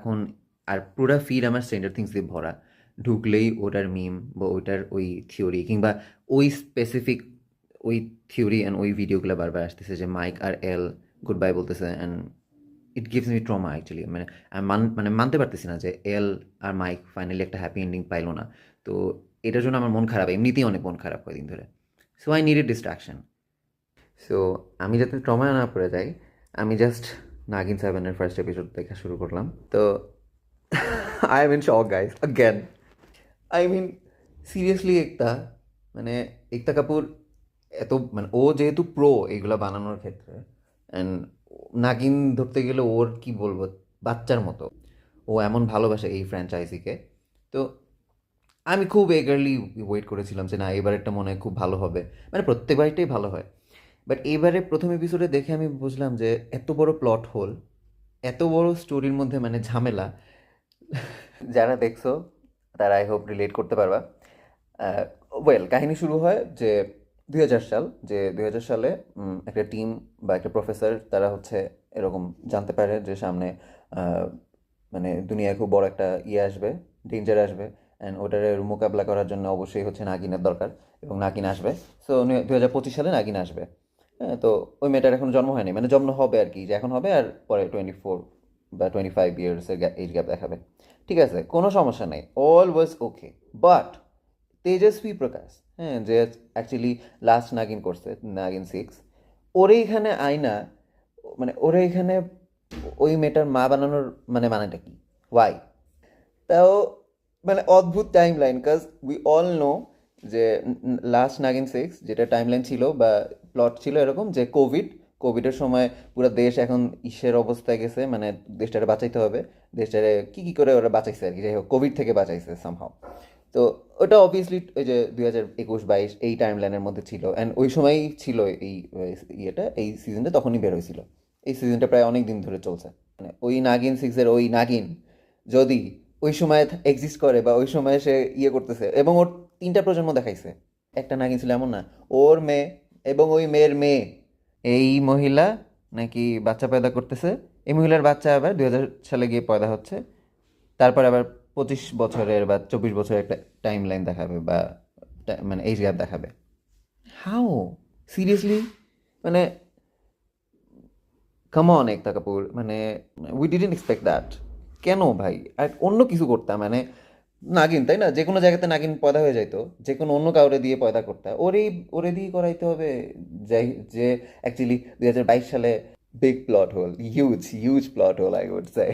এখন আর পুরা ফিড আমার স্ট্রেঞ্জার থিংস দিয়ে ভরা। ঢুকলেই ওটার মিম বা ওইটার ওই থিওরি কিংবা ওই স্পেসিফিক ওই থিওরি অ্যান্ড ওই ভিডিওগুলো বারবার আসতেছে যে মাইক আর এল গুড বাই বলতেছে, and it gives me trauma actually. মানে আমি মানে মানতে পারতেছি না যে এল আর মাইক ফাইনালি একটা হ্যাপি এন্ডিং পাইলো না। তো এটার জন্য আমার মন খারাপ, এমনিতেই অনেক মন খারাপ কয়েকদিন ধরে। So I need a distraction. So আমি যাতে ট্রমায় না পড়ে যাই, আমি জাস্ট নাগিন সেভেনের ফার্স্ট এপিসোড দেখা শুরু করলাম। তো I am in shock guys again. I mean seriously Ekta, মানে একতা কাপুর এত, মানে ও যেহেতু প্রো এইগুলা বানানোর ক্ষেত্রে, অ্যান্ড নাগিন ধরতে গেলে ওর কি বলবো, বাচ্চার মতো ও এমন ভালোবাসে এই ফ্র্যাঞ্চাইজিকে। তো আমি খুব এগারলি ওয়েট করেছিলাম যে না এবারেরটা মনে হয় খুব ভালো হবে, মানে প্রত্যেকবারটাই ভালো হয়। বাট এবারে প্রথম এপিসোডে দেখে আমি বুঝলাম যে এত বড় প্লট হোল, এত বড় স্টোরির মধ্যে মানে ঝামেলা। যারা দেখছো তারা আই হোপ রিলেট করতে পারবা। ওয়েল, কাহিনী শুরু হয় যে 2000 সাল, যে 2000 সালে একটা টিম বা একটা প্রফেসর তারা হচ্ছে এরকম জানতে পারে যে সামনে আহ, মানে দুনিয়ায় খুব বড় একটা ইয়ে আসবে, ডেঞ্জার আসবে, অ্যান্ড ওটার মোকাবেলা করার জন্য অবশ্যই হচ্ছে নাগিনের দরকার, এবং নাগিন আসবে। সো 2025 সালে নাগিন আসবে। হ্যাঁ, তো ওই মেয়েটার এখন জন্ম হয়নি, মানে জন্ম হবে আর কি, যে এখন হবে আর পরে 24 বা 25 ইয়ার্সের এজ গ্যাপ দেখাবে। ঠিক আছে, কোনো সমস্যা নেই, অল ওয়াজ ওকে। বাট তেজস্বী প্রকাশ, হ্যাঁ, যে অ্যাকচুয়ালি লাস্ট নাগিন করছে, নাগিন 6, ওরে এখানে আয়না, মানে ওরে এখানে ওই মেয়েটার মা বানানোর মানে মানেটা কি, ওয়াই? তাও মানে অদ্ভুত টাইম লাইন, কাজ উই অল নো যে লাস্ট নাগিন 6 যেটা টাইম লাইন ছিল বা প্লট ছিল এরকম যে কোভিডের সময় পুরো দেশ এখন ইসের অবস্থায় গেছে, মানে দেশটারে বাঁচাইতে হবে, দেশটারে কি কি করে ওরা বাঁচাইছে আর কি, যাই হোক কোভিড থেকে বাঁচাইছে সামহাও। তো ওটা অবভিয়াসলি ওই যে 2021-22 এই টাইম লাইনের মধ্যে ছিল, অ্যান্ড ওই সময়ই ছিল এই ইয়েটা, এই সিজনটা তখনই বের হয়েছিল। এই সিজনটা প্রায় অনেক দিন ধরে চলছে। মানে ওই নাগিন 6-এর ওই নাগিন যদি ওই সময় এক্সিস্ট করে বা ওই সময় সে ইয়ে করতেছে, এবং ওর 3টা প্রজন্ম দেখাইছে, একটা নাগিন ছিল এমন না, ওর মেয়ে এবং ওই মেয়ের মেয়ে, এই মহিলা নাকি বাচ্চা পয়দা করতেছে, এই মহিলার বাচ্চা আবার 2000 সালে গিয়ে পয়দা হচ্ছে, তারপর আবার 25 বছরের বা 24 বছরের একটা টাইম লাইন দেখাবে বা মানে এইজ গ্যাপ দেখাবে। হাউ, সিরিয়াসলি, মানে কাম অন একতা কাপুর, মানে উই ডিডন্ট এক্সপেক্ট দ্যাট। কেন ভাই, আর অন্য কিছু করতাম, মানে নাগিন তাই না, যে কোনো জায়গাতে নাগিন পয়দা হয়ে যাইতো, যে কোনো অন্য কাউরে দিয়ে পয়দা করতে ওরেই, ওরে দিয়ে করাইতে হবে। যাই, যে অ্যাকচুয়ালি 2022 সালে big plot hole, huge huge plot hole I would say.